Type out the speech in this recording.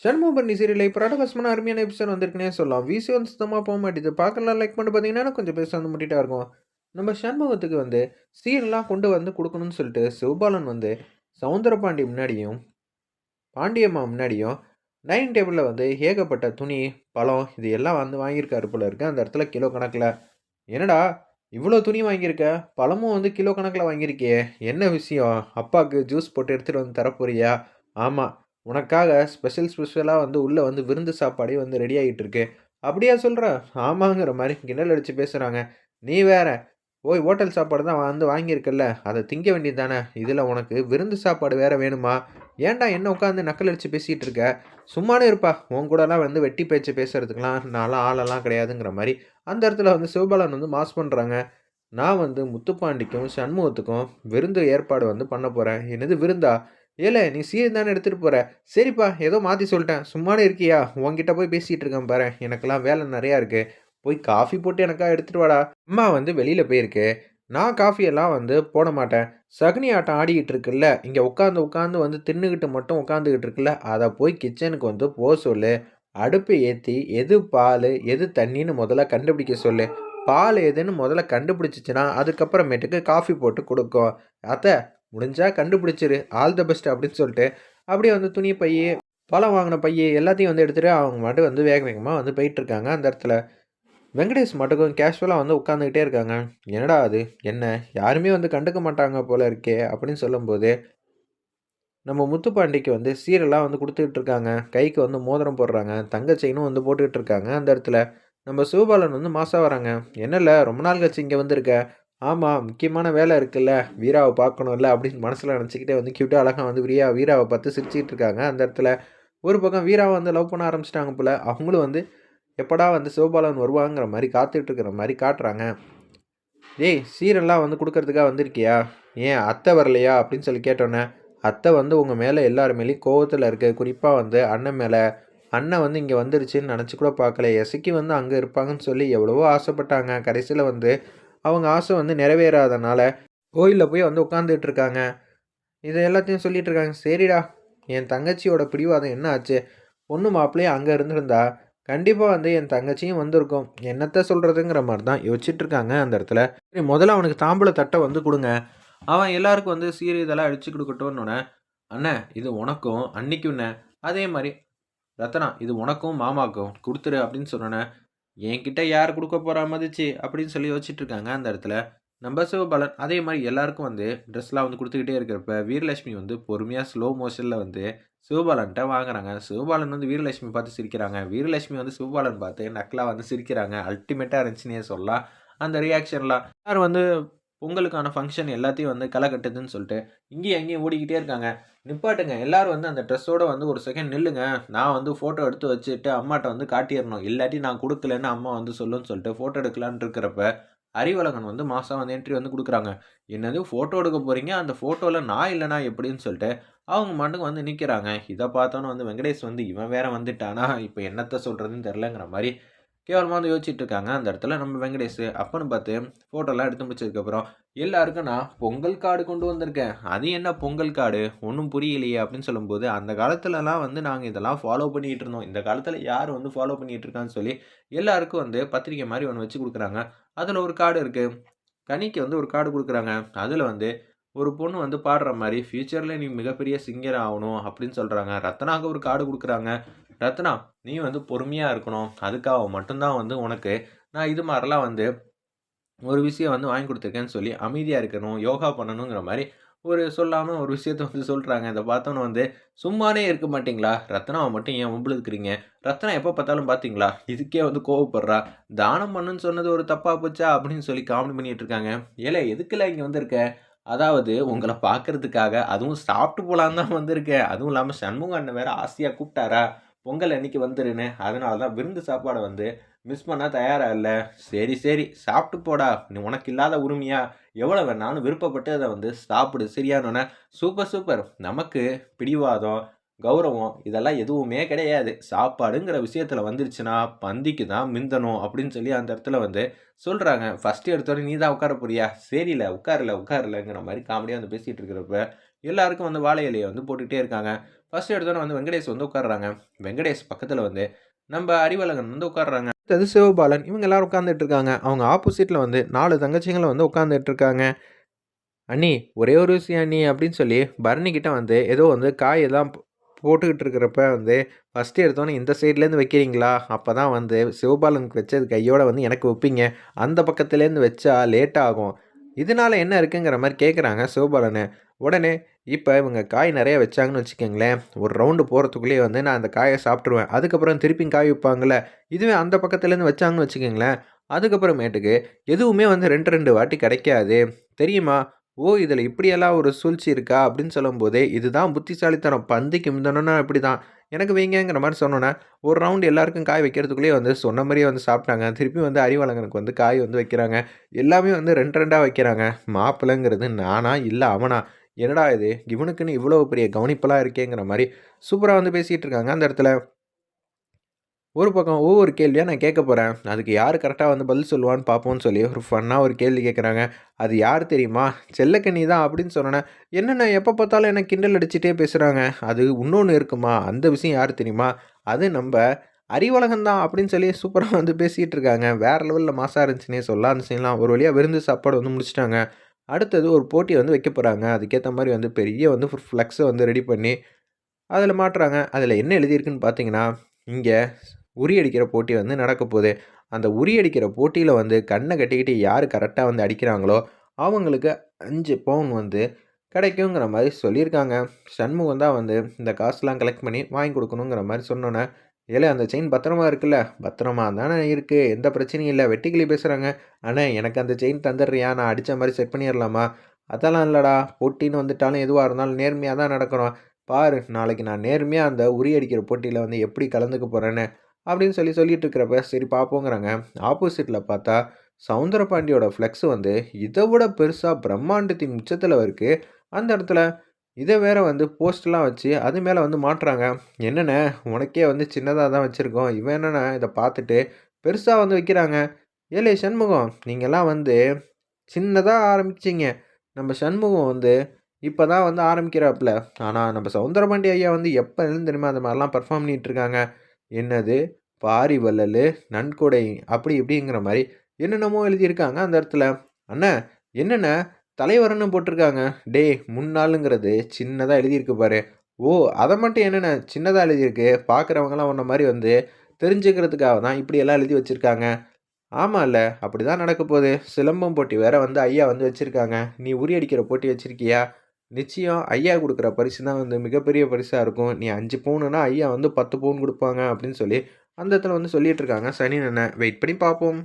சண்முகபரணி சீரியல்ல இப்போ அட்டகாசமான அருமையான எபிசோட் வந்திருக்குன்னே சொல்லலாம். வீசி வந்து சுத்தமா போ மாட்டேது. பார்க்கலாம் லைக் பண்ணிட்டு பார்த்தீங்கன்னா, கொஞ்சம் பேச வந்து முட்டிட்டா இருக்கும். நம்ம சண்முகத்துக்கு வந்து சீரெல்லாம் கொண்டு வந்து குடுக்கணும்னு சொல்லிட்டு, சிவபாலன் வந்து சவுந்தரபாண்டி முன்னாடியும், பாண்டியம்மா முன்னாடியும் டைனிங் டேபிள்ல வந்து ஏகப்பட்ட துணி, பழம் இது எல்லாம் வந்து வாங்கியிருக்காரு போல இருக்கு. அந்த இடத்துல கிலோ கணக்குல. "என்னடா இவ்ளோ துணி வாங்கியிருக்க? பழமும் வந்து கிலோ கணக்குல வாங்கியிருக்கியே! என்ன விஷயம்? அப்பாக்கு ஜூஸ் போட்டு எடுத்துட்டு வந்து தரப்போறியா?" "ஆமா. உனக்காக ஸ்பெஷலா வந்து உள்ள வந்து விருந்து சாப்பாடே வந்து ரெடி ஆகிட்டு இருக்கு." "அப்படியா சொல்ற?" ஆமாங்கிற மாரி கிண்டல் அடிச்சு பேசுறாங்க. "நீ வேற, போய் ஹோட்டல் சாப்பாடு தான் வந்து வாங்கியிருக்கல்ல, அத திங்க வேண்டியது தானே. இதுல உனக்கு விருந்து சாப்பாடு வேற வேணுமா? ஏன்டா என்ன உட்காந்து நக்கல் அடிச்சு பேசிட்டு இருக்க? சும்மானே இருப்பா. உன் கூடலாம் வந்து வெட்டி பேச்சு பேசுறதுக்குலாம் நான்லாம் ஆளெல்லாம் கிடையாதுங்கிற மாரி, அந்த இடத்துல வந்து சிவபாலன் வந்து மாஸ் பண்றாங்க. "நான் வந்து முத்துப்பாண்டிக்கும், சண்முகத்துக்கும் விருந்து ஏற்பாடு வந்து பண்ண போறேன்." "என்னது விருந்தா? ஏலே நீ சீர் தானே எடுத்துட்டு போற." "சரிப்பா, ஏதோ மாத்தி சொல்ட்டேன். சும்மானே இருக்கியா? உன்கிட்ட போய் பேசிட்டு இருக்கேன் பாரேன். எனக்கெல்லாம் வேலை நெறையா இருக்கு. போய் காஃபி போட்டு எனக்கா எடுத்துட்டு வாடா." "அம்மா வந்து வெளியில போயிருக்கு. நான் காஃபி எல்லாம் வந்து போட மாட்டேன். சகுனி ஆட்டம் ஆடிக்கிட்டு இருக்குல்ல, இங்க உட்காந்து உட்காந்து வந்து தின்னுகிட்டு மட்டும் உட்காந்துக்கிட்டு இருக்குல்ல, அத போய் கிச்சனுக்கு வந்து சொல்லு. அடுப்ப ஏத்தி எது பாலு, எது தண்ணீன்னு முதல்ல கண்டுபிடிக்க சொல்லு. பால் எதுன்னு முதல்ல கண்டுபிடிச்சுச்சுன்னா, அதுக்கப்புறமேட்டுக்கு காஃபி போட்டு குடுக்கும். அத்த முடிஞ்சா கண்டுபிடிச்சிரு. All the best." அப்படின்னு சொல்லிட்டு, அப்படியே வந்து துணி பையி, பழம் வாங்குன பையி எல்லாத்தையும் வந்து எடுத்துட்டு அவங்க பாட்டுக்கு வந்து வேக வேகமா வந்து போயிட்டுருக்காங்க அந்த இடத்துல. வெங்கடேஷ் மட்டுக்கும் கேஷுவலா வந்து உட்காந்துக்கிட்டே இருக்காங்க. "என்னடா அது? என்ன? யாருமே வந்து கண்டுக்க மாட்டாங்க போல இருக்கே!" அப்படின்னு சொல்லும்போது, நம்ம முத்துப்பாண்டிக்கு வந்து சீரெல்லாம் வந்து குடுத்துக்கிட்டு இருக்காங்க. கைக்கு வந்து மோதிரம் போடுறாங்க. தங்க செயினும் வந்து போட்டுக்கிட்டு இருக்காங்க அந்த இடத்துல. நம்ம சிவபாலன் வந்து மாஸா வராங்க. "என்னல்ல ரொம்ப நாள் கழிச்சு இங்க வந்திருக்க?" "ஆமா, முக்கியமான வேலை இருக்குல்ல. வீராவ பார்க்கணும்ல." அப்படின்னு மனசுல நெனச்சுக்கிட்டே வந்து கியூட்டா அழகா வந்து வீராவ பார்த்து சிரிச்சுக்கிட்டு இருக்காங்க அந்த இடத்துல. ஒரு பக்கம் வீராவ வந்து லவ் பண்ண ஆரம்பிச்சுட்டாங்க போல. அவங்களும் வந்து எப்படா வந்து சிவபாலன் வருவாங்கிற மாரி காத்துட்டு இருக்கிற மாரி காட்டுறாங்க. "டேய் சீரெல்லாம் வந்து குடுக்கறதுக்காக வந்திருக்கியா? ஏன் அத்தை வரலையா?" அப்படின்னு சொல்லி கேட்டோன்னே, "அத்தை வந்து உங்க மேல எல்லார் மேலயும் கோவத்துல இருக்கு. குறிப்பா வந்து அண்ணன் மேல. அண்ணன் வந்து இங்க வந்துருச்சுன்னு நெனச்சு கூட பார்க்கல. எசக்கி வந்து அங்க இருப்பாங்கன்னு சொல்லி எவ்வளவோ ஆசைப்பட்டாங்க. கடைசில வந்து அவங்க ஆசை வந்து நிறைவேறாதனால, கோயில்ல போய் வந்து உட்காந்துட்டு இருக்காங்க." இத எல்லாத்தையும் சொல்லிட்டு இருக்காங்க. சரிடா, என் தங்கச்சியோட பிடிவாதம் என்ன ஆச்சு? பொண்ணு மாப்பிள்ளையும் அங்க இருந்திருந்தா, கண்டிப்பா வந்து என் தங்கச்சியும் வந்திருக்கும். என்னத்த சொல்றதுங்கிற மாரி தான் யோசிச்சுட்டு இருக்காங்க அந்த இடத்துல. சரி முதல்ல அவனுக்கு தாம்பூல தட்ட வந்து குடுங்க. அவன் எல்லாருக்கும் வந்து சீர் இதெல்லாம் அடிச்சு குடுக்கட்டும்னோனே, "அண்ணே இது உனக்கும், அண்ணிக்கும்ண்ணே. அதே மாரி ரத்தனா இது உனக்கும், மாமாக்கும் குடுத்துரு." அப்படின்னு சொன்னோனே, "என்கிட்ட யார் குடுக்க போறா மதிச்சு?" அப்படின்னு சொல்லி யோசிச்சுட்டு இருக்காங்க அந்த இடத்துல. நம்ம சிவபாலன் அதே மாரி எல்லாருக்கும் வந்து ட்ரெஸ்லாம் வந்து குடுத்துக்கிட்டே இருக்கிறப்ப, வீரலட்சுமி வந்து பொறுமையா ஸ்லோ மோஷன்ல வந்து சிவபாலன்ட்ட வாங்குறாங்க. சிவபாலன் வந்து வீரலட்சுமி பார்த்து சிரிக்கிறாங்க. வீரலட்சுமி வந்து சிவபாலன் பார்த்து நக்கலா வந்து சிரிக்கிறாங்க. அல்டிமேட்டா இருந்துச்சுன்னே சொல்லலாம். அந்த ரியாக்ஷன்லாம். எல்லாரும் வந்து பொங்கலுக்கான ஃபங்ஷன் எல்லாத்தையும் வந்து களை கட்டுதுன்னு சொல்லிட்டு, இங்கேயும் அங்கேயும் ஓடிக்கிட்டே இருக்காங்க. நிப்பாட்டுங்க. எல்லாரும் வந்து அந்த ட்ரெஸ்ஸோட வந்து ஒரு செகண்ட் நில்லுங்க. நான் வந்து ஃபோட்டோ எடுத்து வச்சுட்டு அம்மாட்ட வந்து காட்டிறணும். இல்லாட்டி நான் குடுக்கலன்னு அம்மா வந்து சொல்லுன்னு சொல்லிட்டு ஃபோட்டோ எடுக்கலான்னு இருக்கிறப்ப, அறிவழகன் வந்து மாசா வந்து என்ட்ரி வந்து குடுக்குறாங்க. என்னது ஃபோட்டோ எடுக்க போறீங்க? அந்த ஃபோட்டோல நான் இல்லன்னா எப்படின்னு சொல்லிட்டு, அவங்க பாட்டுக்கு வந்து நிக்கிறாங்க. இத பார்த்தோனே வந்து வெங்கடேஷ் வந்து இவன் வேற வந்துட்டானா, இப்ப என்னத்த சொல்றதுன்னு தெரியலங்கிற மாரி கேவலமா வந்து யோசிச்சுட்டு இருக்காங்க. அந்த இடத்துல நம்ம வெங்கடேஷ். அப்பன்னு பார்த்து ஃபோட்டோலாம் எடுத்து முடிச்சதுக்கப்புறம், எல்லாருக்கும் நான் பொங்கல் கார்டு கொண்டு வந்திருக்கேன். "அது என்ன பொங்கல் கார்டு? ஒண்ணும் புரியலையே!" அப்படின்னு சொல்லும்போது, "அந்த காலத்துலலாம் வந்து நாங்க இதெல்லாம் ஃபாலோ பண்ணிட்டு இருந்தோம். இந்த காலத்துல யார் வந்து ஃபாலோ பண்ணிட்டு இருக்கான்னு" சொல்லி எல்லாருக்கும் வந்து பத்திரிக்கை மாரி ஒண்ணு வச்சு குடுக்குறாங்க. அதுல ஒரு கார்டு இருக்கு. கனிக்கு வந்து ஒரு கார்டு குடுக்குறாங்க. அதுல வந்து ஒரு பொண்ணு வந்து பாடுற மாரி, "ஃபியூச்சர்ல நீ மிகப்பெரிய சிங்கர் ஆவணும்" அப்படின்னு சொல்றாங்க. ரத்னாக்கு ஒரு கார்டு குடுக்குறாங்க. "ரத்னா, நீ வந்து பொறுமையா இருக்கணும். அதுக்காக மட்டும் தான் வந்து உனக்கு நான் இது மாரிலாம் வந்து ஒரு விஷயம் வந்து வாங்கி குடுத்துருக்கேன்னு" சொல்லி அமைதியா இருக்கணும், யோகா பண்ணணுங்கிற மாரி ஒரு சொல்லாம ஒரு விஷயத்த வந்து சொல்றாங்க. இத பார்த்தோனே வந்து, "சும்மானே இருக்க மாட்டீங்களா? ரத்னாவ மட்டும் ஏன் வம்பிழுக்கிறீங்க? ரத்னா எப்ப பார்த்தாலும் பார்த்தீங்களா, இதுக்கே வந்து கோவப்படுறா. தானம் பண்ணுன்னு சொன்னது ஒரு தப்பா போச்சா?" அப்படின்னு சொல்லி காமெடி பண்ணிட்டு இருக்காங்க. "ஏலே எதுக்குல இங்க வந்திருக்க? அதாவது உங்கள பார்க்கறதுக்காக, அதுவும் சாப்பிட்டு போலான்னு தான் வந்திருக்கேன். அதுவும் இல்லாம சண்முக அண்ணன் வேற ஆசையா கூப்பிட்டாரா, பொங்கல் அன்னைக்கு வந்துருன்னு. அதனால தான் விருந்து சாப்பாட வந்து மிஸ் பண்ண தயாரா இல்ல. சரி, சரி சாப்பிட்டு போடா. நீ உனக்கு இல்லாத உரிமையா? எவ்வளோ வேணாலும் விருப்பப்பட்டு அத வந்து சாப்பிடு." சரியானோனே, "சூப்பர், சூப்பர். நமக்கு பிடிவாதம், கௌரவம் இதெல்லாம் எதுவுமே கிடையாது. சாப்பாடுங்கிற விஷயத்துல வந்துருச்சுன்னா, பந்திக்கு தான் மிந்தணும்." அப்படின்னு சொல்லி அந்த இடத்துல வந்து சொல்றாங்க. ஃபர்ஸ்ட் எடுத்தோனே, "நீ தான் உட்கார போறியா? சரில உட்காருல, உட்காருலங்கிற" மாரி காமெடியா வந்து பேசிட்டு இருக்கிறப்ப, எல்லாருக்கும் வந்து வாழை இலைய வந்து போட்டுட்டே இருக்காங்க. ஃபர்ஸ்ட் எடுத்தோன்னே வந்து வெங்கடேஷ் வந்து உட்கார்றாங்க. வெங்கடேஷ் பக்கத்துல வந்து நம்ப அறிவழகன் வந்து உட்கார்றாங்க. அடுத்தது சிவபாலன். இவங்க எல்லாரும் உட்கார்ந்துட்டு இருக்காங்க. அவங்க ஆப்போசிட்ல வந்து 4 தங்கச்சிங்களும் வந்து உட்கார்ந்துட்டு இருக்காங்க. "அண்ணி, ஒரே ஒரு விஷயம் அண்ணி" அப்படின்னு சொல்லி பரணி கிட்ட வந்து ஏதோ வந்து காய் எல்லாம் போட்டுக்கிட்டு இருக்கிறப்ப வந்து, ஃபர்ஸ்ட்டு எடுத்தோனே இந்த சைட்லேருந்து வைக்கிறீங்களா? அப்பதான் வந்து சிவபாலனுக்கு வச்சது கையோட வந்து எனக்கு வைப்பீங்க. அந்த பக்கத்துலேருந்து வச்சா லேட் ஆகும். இதனால என்ன இருக்குங்கிற மாரி கேட்குறாங்க சிவபாலனு. உடனே இப்ப இவங்க காய் நெறைய வச்சாங்கன்னு வச்சுக்கங்களேன், ஒரு ரவுண்டு போறதுக்குள்ளேயே வந்து நான் அந்த காய சாப்பிட்டுருவேன். அதுக்கப்புறம் திருப்பியும் காய் வைப்பாங்கல்ல, இதுவே அந்த பக்கத்துலேருந்து வச்சாங்கன்னு வச்சுக்கங்களேன், அதுக்கப்புறமேட்டுக்கு எதுவுமே வந்து 2, 2 வாட்டி கிடைக்காது. தெரியுமா? ஓ! இதில இப்படியெல்லாம் ஒரு சூழ்ச்சி இருக்கா? அப்படின்னு சொல்லும்போதே, இதுதான் புத்திசாலித்தனம். பந்திக்கு முந்தணும்னா இப்படிதான். எனக்கு வைங்கங்கிற மாரி சொன்னோனே, ஒரு ரவுண்ட் எல்லாருக்கும் காய் வைக்கிறதுக்குள்ளேயே வந்து சொன்ன மாரியே வந்து சாப்பிட்டாங்க. திருப்பி வந்து அறிவழகனுக்கு வந்து காய் வந்து வைக்கிறாங்க. எல்லாமே வந்து 2, 2 வைக்கிறாங்க. மாப்பிள்ளைங்கிறது நானா? இல்ல அவனா? என்னடா இது? இவனுக்குன்னு இவ்வளோ பெரிய கவனிப்பெல்லாம் இருக்கேங்கிற மாரி சூப்பரா வந்து பேசிட்டு இருக்காங்க அந்த இடத்துல. ஒரு பக்கம் ஒவ்வொரு கேள்வியா நான் கேட்கப் போறேன். அதுக்கு யாரு கரெக்ட்டா வந்து பதில் சொல்லுவான்னு பார்ப்போம்ன்னு சொல்லி ஒரு ஃபன்னா ஒரு கேள்வி கேட்குறாங்க. அது யாரு தெரியுமா? செல்லக்கன்னி தான் அப்படின்னு சொன்னோனே, என்னண்ணே எப்ப பார்த்தாலும் என்ன கிண்டல் அடிச்சுட்டே பேசுறாங்க. அது இன்னொன்னு இருக்குமா? அந்த விஷயம் யாரு தெரியுமா? அது நம்ப அறிவழகன் தான் அப்படின்னு சொல்லி சூப்பரா வந்து பேசிட்டு இருக்காங்க. வேற லெவல்ல மாஸா இருந்துச்சுன்னே சொல்லலாம் அந்த சீன்லாம். ஒரு வழியா விருந்து சாப்பாடு வந்து முடிச்சுட்டாங்க. அடுத்தது ஒரு போட்டி வந்து வைக்கப் போறாங்க. அதுக்கேத்த மாரி வந்து பெரிய வந்து ஃப்ளெக்ஸ வந்து ரெடி பண்ணி அதில மாட்றாங்க. அதில என்ன எழுதியிருக்குன்னு பார்த்தீங்கன்னா, இங்க உரி அடிக்கிற போட்டி வந்து நடக்கப்போது. அந்த உரி அடிக்கிற போட்டியில வந்து கண்ண கட்டிக்கிட்டு யாரு கரெக்ட்டா வந்து அடிக்கிறாங்களோ, அவங்களுக்கு 5 பவுன் வந்து கிடைக்குங்கிற மாரி சொல்லியிருக்காங்க. சண்முகம் தான் வந்து இந்த காசுலாம் கலெக்ட் பண்ணி வாங்கி குடுக்கணுங்கிற மாரி சொன்னோனே, "ஏலே அந்த செயின் பத்திரமா இருக்குல்ல?" "பத்திரமா தானே இருக்கு. எந்த பிரச்சனையும் இல்ல." வெட்டுக்கிளி பேசுறாங்க. "அண்ணே எனக்கு அந்த செயின் தந்துடுறியா? நான் அடிச்ச மாரி செட் பண்ணிறலாமா?" "அதெல்லாம் இல்லடா. போட்டின்னு வந்துட்டாலும் எதுவா இருந்தாலும் நேர்மையா தான் நடக்கணும். பாரு நாளைக்கு நான் நேர்மையா அந்த உரி அடிக்கிற போட்டியில வந்து எப்படி கலந்துக்க போறேன்னு." அப்படின்னு சொல்லி சொல்லிட்டு இருக்கிறப்ப, சரி பார்ப்போங்கிறாங்க. ஆப்போசிட்ல பார்த்தா, சவுந்தரபாண்டியோட ஃப்ளெக்ஸ் வந்து இத விட பெருசா பிரம்மாண்டத்தின் உச்சத்தில இருக்கு. அந்த இடத்துல இத வேற வந்து போஸ்ட்லாம் வச்சு, அது மேல வந்து மாட்றாங்க. "என்னண்ணே உனக்கே வந்து சின்னதா தான் வச்சிருக்கோம். இவன் என்னண்ணே இத பார்த்துட்டு பெருசா வந்து வைக்கிறாங்க." "ஏலே சண்முகம், நீங்கலாம் வந்து சின்னதா ஆரம்பிச்சீங்க. நம்ம சண்முகம் வந்து இப்ப தான் வந்து ஆரம்பிக்கிறாப்புல. ஆனா நம்ம சௌந்தரபாண்டி ஐயா வந்து எப்பலேருந்து தெரியுமா அந்த மாரிலாம் பெர்ஃபார்ம் பண்ணிட்டு இருக்காங்க. என்னது பாரிவள்ளலு, நன்கொடை அப்படி இப்படிங்கிற மாரி என்னென்னமோ எழுதியிருக்காங்க அந்த இடத்துல. அண்ணே என்னண்ணே தலைவர்ன்னு போட்டிருக்காங்க. டேய் முன்னாளுங்கிறது சின்னதா எழுதியிருக்கு பாரு. ஓ! அத மட்டும் என்னண்ணே சின்னதா எழுதியிருக்கு. பார்க்குறவங்கலாம் உன்ன மாரி வந்து தெரிஞ்சுக்கிறதுக்காக தான் இப்படியெல்லாம் எழுதி வச்சிருக்காங்க. ஆமால்ல. அப்படிதான் நடக்கப் போது. சிலம்பம் போட்டி வேற வந்து ஐயா வந்து வச்சிருக்காங்க. நீ உறி அடிக்கிற போட்டி வச்சிருக்கியா? நிச்சயம் ஐயா குடுக்குற பரிசு தான் வந்து மிகப்பெரிய பரிசா இருக்கும். நீ 5 பவுனுனா ஐயா வந்து 10 பவுன் குடுப்பாங்க அப்படின்னு சொல்லி, அந்த இடத்துல வந்து சொல்லிட்டு இருக்காங்க சனி அண்ணன். வெயிட் பண்ணி பார்ப்போம்.